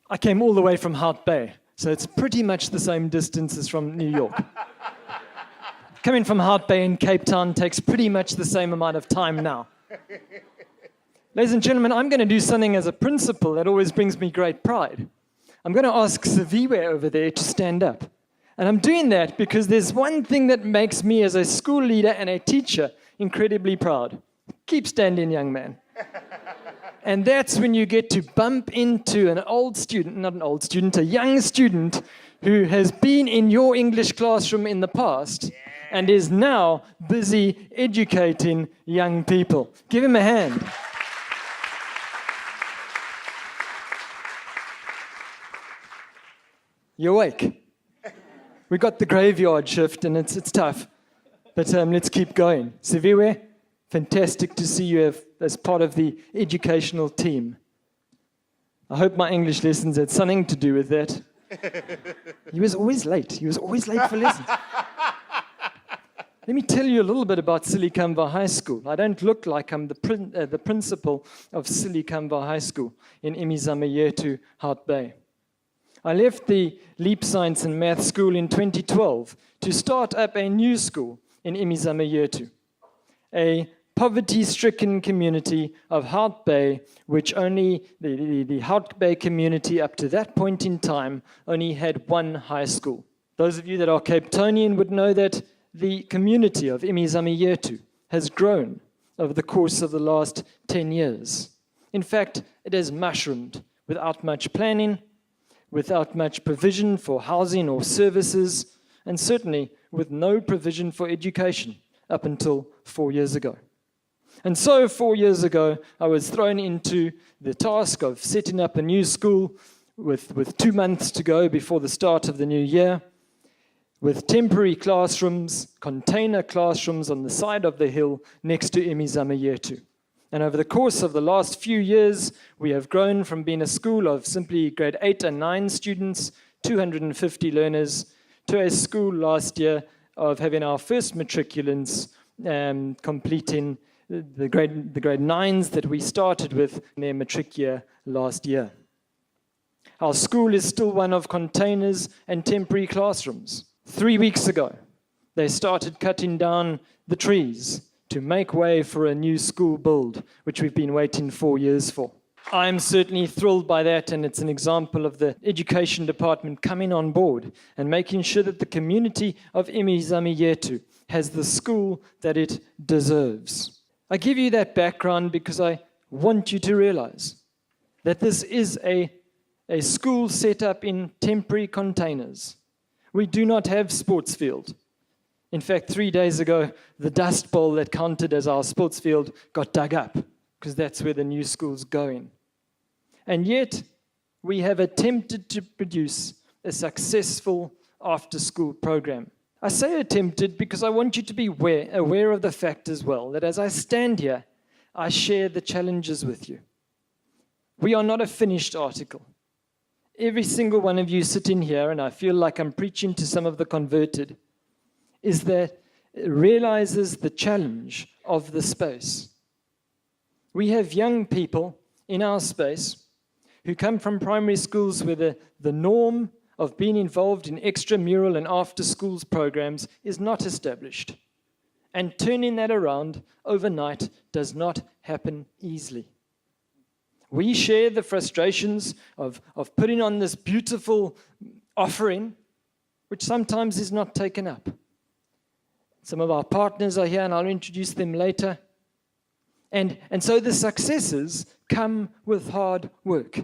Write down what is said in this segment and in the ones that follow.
I came all the way from Hout Bay, so it's pretty much the same distance as from New York. Coming from Hout Bay in Cape Town takes pretty much the same amount of time now. Ladies and gentlemen, I'm going to do something as a principal that always brings me great pride. I'm going to ask Saviwe over there to stand up. And I'm doing that because there's one thing that makes me as a school leader and a teacher incredibly proud. Keep standing, young man. And that's when you get to bump into an old student, not an old student, a young student who has been in your English classroom in the past and is now busy educating young people. Give him a hand. You awake? We got the graveyard shift and it's tough, but let's keep going. Saviwe, fantastic to see you as part of the educational team. I hope my English lessons had something to do with that. He was always late. He was always late for lessons. Let me tell you a little bit about Silikamva High School. I don't look like I'm the principal of Silikamva High School in Imizana Hout Bay. I left the Leap Science and Math School in 2012 to start up a new school in Imizana, a poverty-stricken community of Hout Bay, which only the Hout Bay community up to that point in time only had one high school. Those of you that are Cape Townian would know that the community of Imizana has grown over the course of the last 10 years. In fact, it has mushroomed without much planning, without much provision for housing or services, and certainly with no provision for education up until 4 years ago. And so 4 years ago, I was thrown into the task of setting up a new school with 2 months to go before the start of the new year, with temporary classrooms, container classrooms on the side of the hill next to Imizana. And over the course of the last few years, we have grown from being a school of simply grade 8 and 9 students, 250 learners, to a school last year of having our first matriculants completing the grade 9s that we started with in their matric year last year. Our school is still one of containers and temporary classrooms. 3 weeks ago, they started cutting down the trees to make way for a new school build, which we've been waiting 4 years for. I'm certainly thrilled by that, and it's an example of the education department coming on board and making sure that the community of Imizana has the school that it deserves. I give you that background because I want you to realize that this is a school set up in temporary containers. We do not have sports field. In fact, 3 days ago, the dust bowl that counted as our sports field got dug up because that's where the new school's going. And yet, we have attempted to produce a successful after-school program. I say attempted because I want you to be aware of the fact as well that as I stand here, I share the challenges with you. We are not a finished article. Every single one of you sitting here, and I feel like I'm preaching to some of the converted, is that it realizes the challenge of the space. We have young people in our space who come from primary schools where the norm of being involved in extramural and after-schools programs is not established. And turning that around overnight does not happen easily. We share the frustrations of putting on this beautiful offering, which sometimes is not taken up. Some of our partners are here, and I'll introduce them later. And so the successes come with hard work.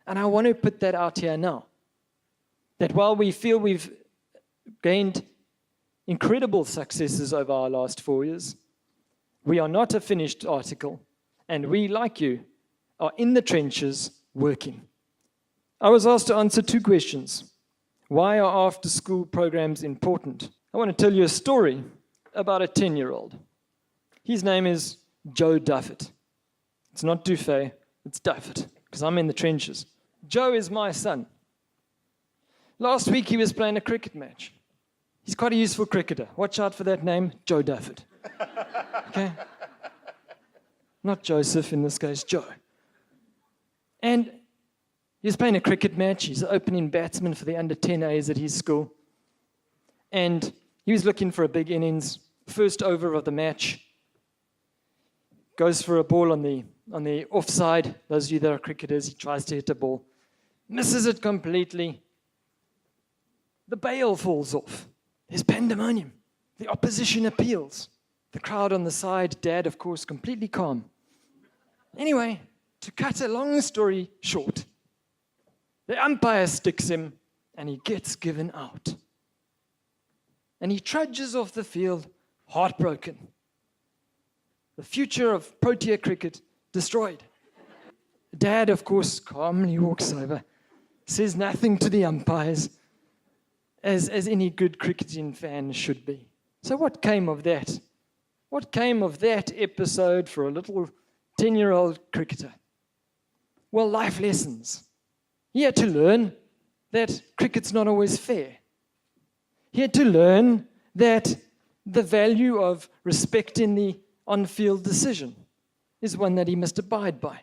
And I want to put that out here now. That while we feel we've gained incredible successes over our last 4 years, we are not a finished article. And we, like you, are in the trenches working. I was asked to answer 2 questions. Why are after-school programs important? I want to tell you a story about a 10-year-old. His name is Joe Duffet. It's not Duffet, it's Duffet, because I'm in the trenches. Joe is my son. Last week he was playing a cricket match. He's quite a useful cricketer. Watch out for that name, Joe Duffet. Okay? Not Joseph in this case, Joe. And He was playing a cricket match. He's the opening batsman for the under-10As at his school. And he was looking for a big innings. First over of the match. Goes for a ball on the offside. Those of you that are cricketers, he tries to hit a ball. Misses it completely. The bail falls off. There's pandemonium. The opposition appeals. The crowd on the side, Dad, of course, completely calm. Anyway, to cut a long story short, the umpire sticks him and he gets given out. And he trudges off the field, heartbroken. The future of Protea cricket destroyed. Dad, of course, calmly walks over, says nothing to the umpires, as any good cricketing fan should be. So what came of that? What came of that episode for a little 10-year-old cricketer? Well, life lessons. He had to learn that cricket's not always fair. He had to learn that the value of respecting the on-field decision is one that he must abide by.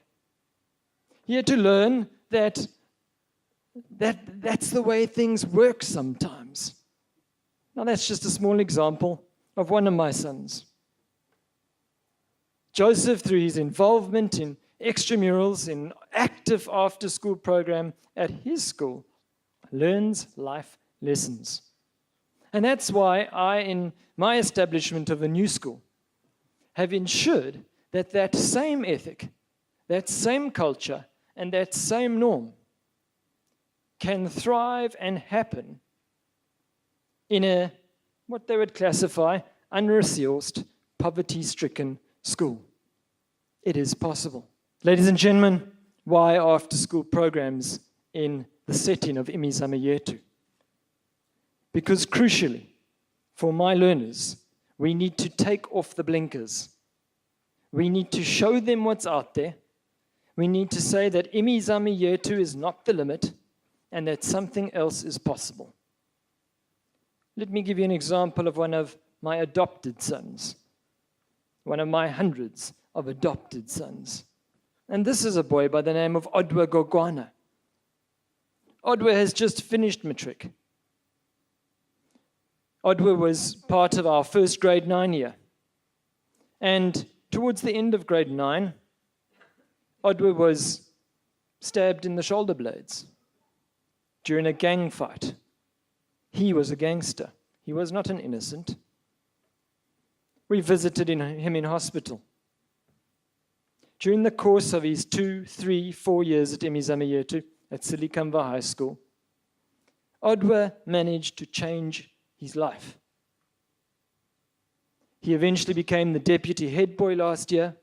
He had to learn that that's the way things work sometimes. Now, that's just a small example of one of my sons. Joseph, through his involvement in extramurals, in active after-school program at his school, learns life lessons. And that's why I, in my establishment of a new school, have ensured that that same ethic, that same culture, and that same norm can thrive and happen in a, what they would classify, under-resourced, poverty-stricken school. It is possible. Ladies and gentlemen, why after-school programs in the setting of Imizama Yetu? Because crucially, for my learners, we need to take off the blinkers. We need to show them what's out there. We need to say that Imizama Yetu is not the limit and that something else is possible. Let me give you an example of one of my adopted sons, one of my hundreds of adopted sons. And this is a boy by the name of Odwa Gogwana. Odwa has just finished matric. Odwa was part of our first grade 9 year. And towards the end of grade 9, Odwa was stabbed in the shoulder blades during a gang fight. He was a gangster. He was not an innocent. We visited him in hospital. During the course of his 2, 3, 4 years at Imizama Yetu at Silikamva High School, Odwa managed to change his life. He eventually became the deputy head boy last year.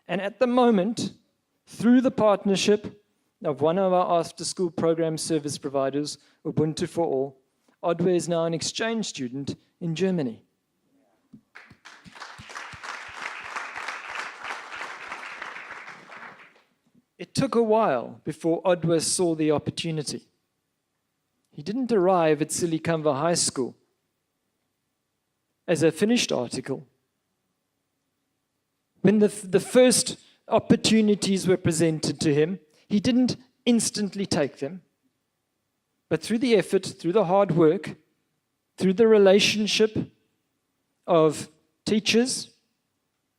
And at the moment, through the partnership of one of our after-school program service providers, Ubuntu for All, Odwa is now an exchange student in Germany. It took a while before Odwa saw the opportunity. He didn't arrive at Silikamva High School as a finished article. When the first opportunities were presented to him, he didn't instantly take them. But through the effort, through the hard work, through the relationship of teachers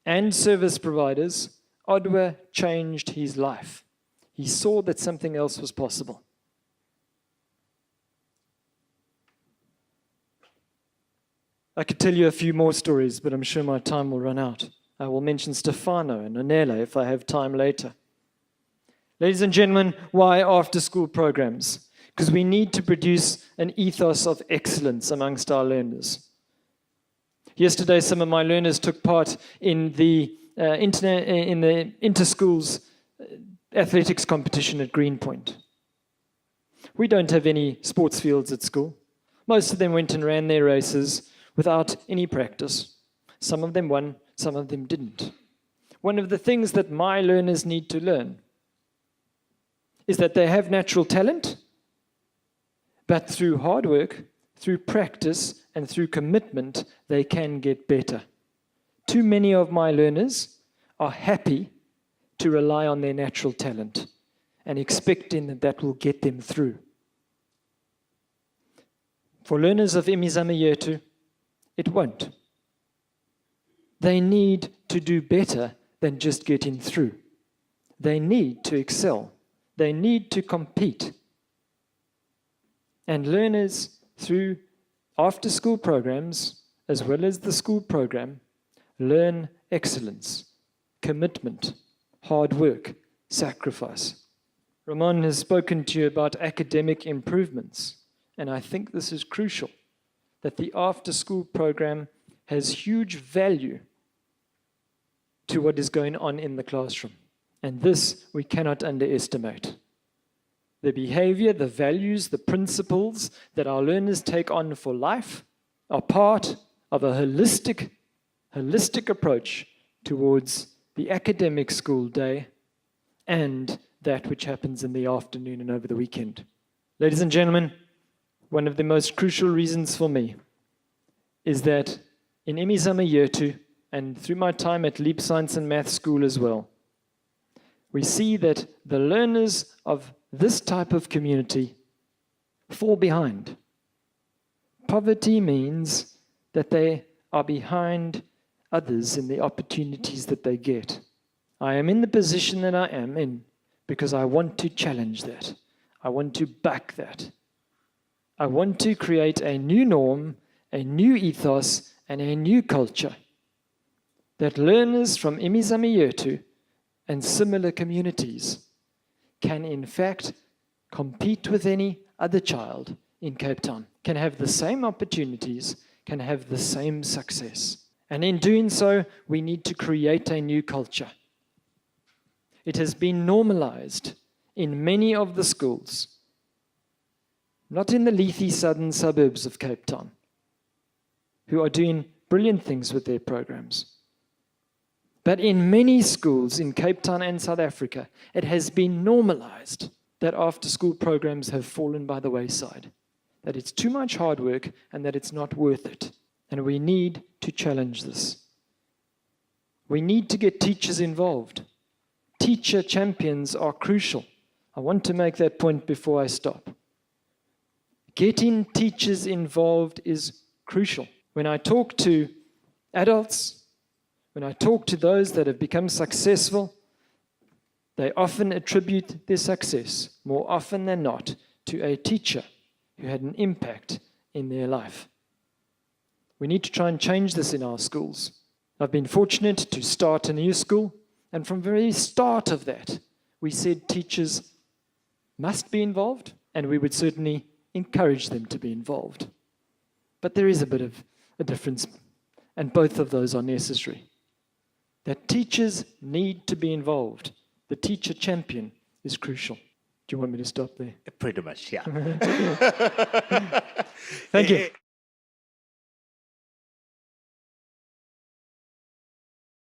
and service providers, Odwa changed his life. He saw that something else was possible. I could tell you a few more stories, but I'm sure my time will run out. I will mention Stefano and Onela if I have time later. Ladies and gentlemen, why after-school programs? Because we need to produce an ethos of excellence amongst our learners. Yesterday, some of my learners took part in the inter-schools athletics competition at Greenpoint. We don't have any sports fields at school. Most of them went and ran their races without any practice. Some of them won, some of them didn't. One of the things that my learners need to learn is that they have natural talent, but through hard work, through practice, and through commitment, they can get better. Too many of my learners are happy to rely on their natural talent. and expecting that that will get them through. For learners of imizamo yethu, it won't. They need to do better than just getting through. They need to excel. They need to compete. And learners through after-school programs, as well as the school program, learn excellence, commitment, hard work, sacrifice. Ramon has spoken to you about academic improvements, and I think this is crucial, that the after-school program has huge value to what is going on in the classroom. And this we cannot underestimate. The behavior, the values, the principles that our learners take on for life are part of a holistic approach towards the academic school day and that which happens in the afternoon and over the weekend. Ladies and gentlemen, one of the most crucial reasons for me is that in imizamo yethu, and through my time at Leap Science and Math School as well, we see that the learners of this type of community fall behind. Poverty means that they are behind others in the opportunities that they get. I am in the position that I am in because I want to challenge that. I want to back that. I want to create a new norm, a new ethos, and a new culture that learners from imizamo yethu and similar communities can in fact compete with any other child in Cape Town, can have the same opportunities, can have the same success. And in doing so, we need to create a new culture. It has been normalized in many of the schools, not in the leafy southern suburbs of Cape Town, who are doing brilliant things with their programs. But in many schools in Cape Town and South Africa, it has been normalized that after-school programs have fallen by the wayside, that it's too much hard work and that it's not worth it. And we need to challenge this. We need to get teachers involved. Teacher champions are crucial. I want to make that point before I stop. Getting teachers involved is crucial. When I talk to adults, when I talk to those that have become successful, they often attribute their success, more often than not, to a teacher who had an impact in their life. We need to try and change this in our schools. I've been fortunate to start a new school, and from the very start of that, we said teachers must be involved, and we would certainly encourage them to be involved. But there is a bit of a difference, and both of those are necessary. That teachers need to be involved. The teacher champion is crucial. Do you want me to stop there? Pretty much, yeah. Thank you.